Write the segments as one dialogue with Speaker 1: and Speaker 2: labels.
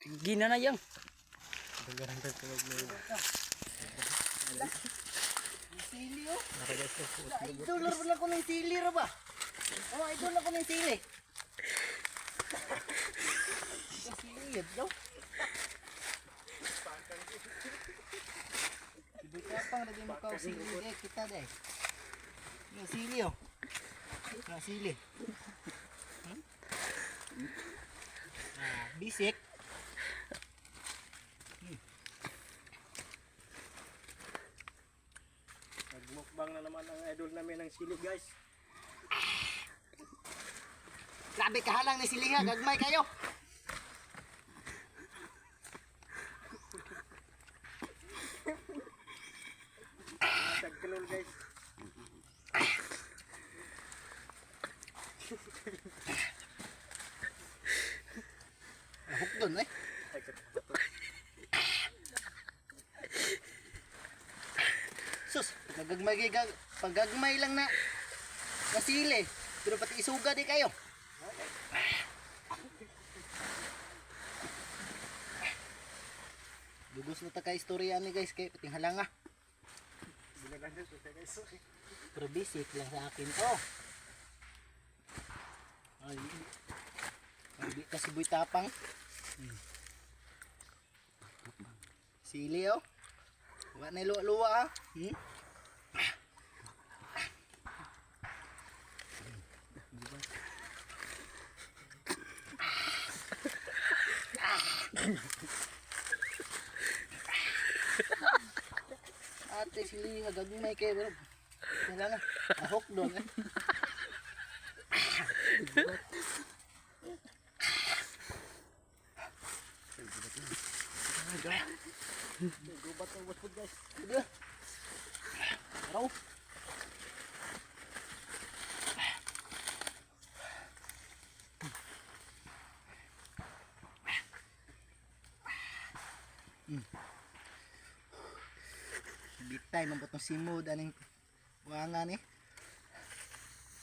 Speaker 1: Gina na yang.
Speaker 2: Sili oh. Idol lang ko ng sili ra ba? Oh, idol lang ko ng sili. Sili yun, no? Kita pang lagi mo ka sili deh, kita deh. Yung sili oh. Yung sili. Bisik.
Speaker 3: Nagmukbang na naman ang idol namin ng sili guys.
Speaker 2: Grabe kahalang ni sili nga, gagmay kayo.
Speaker 3: Tagkalol guys.
Speaker 2: Hook doon eh. Sus, pagagmay lang na sili. Pero pati isuga di kayo. Dugos na ta ka istorya ni guys kay pating halanga. Pero basic lang sa akin to. Ay, di kasi buy tapang. Sili oh. Wala na luwa-luwa ah. Ate sili gagmay kay bro. Kailangan ahok doon eh. Gubat ng waspod guys. Sige. Araw. Bitay man potong simod aning wangan eh.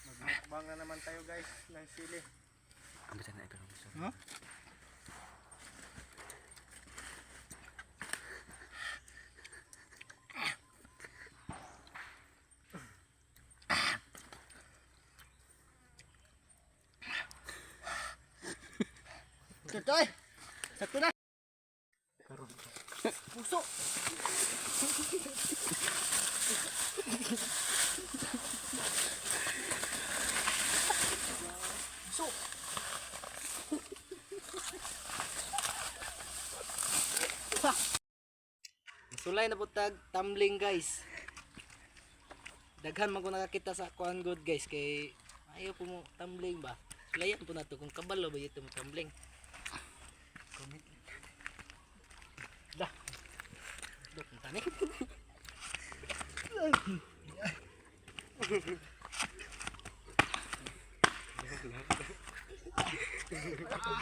Speaker 3: Magmukbang na naman tayo guys ng sili.
Speaker 2: Huh? Tutoy. Sakto na. Puso. Puso. Sulay na po tag tumbling guys. Daghan man ko nakakita sa kuan good guys kay ayaw po mo tumbling ba. Sulayan po na to kung kabalo ba ito mo tumbling. Comment. Dah. Dok tani.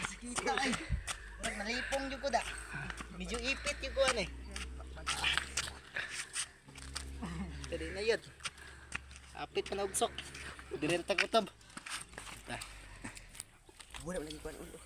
Speaker 2: Sakita ay. Nalipong jud ko da. Medyo ipit jud ko ani. Tadi na yun. Apit pa na ugsok. Direnta ko tab. Wala lagi kuan ulo.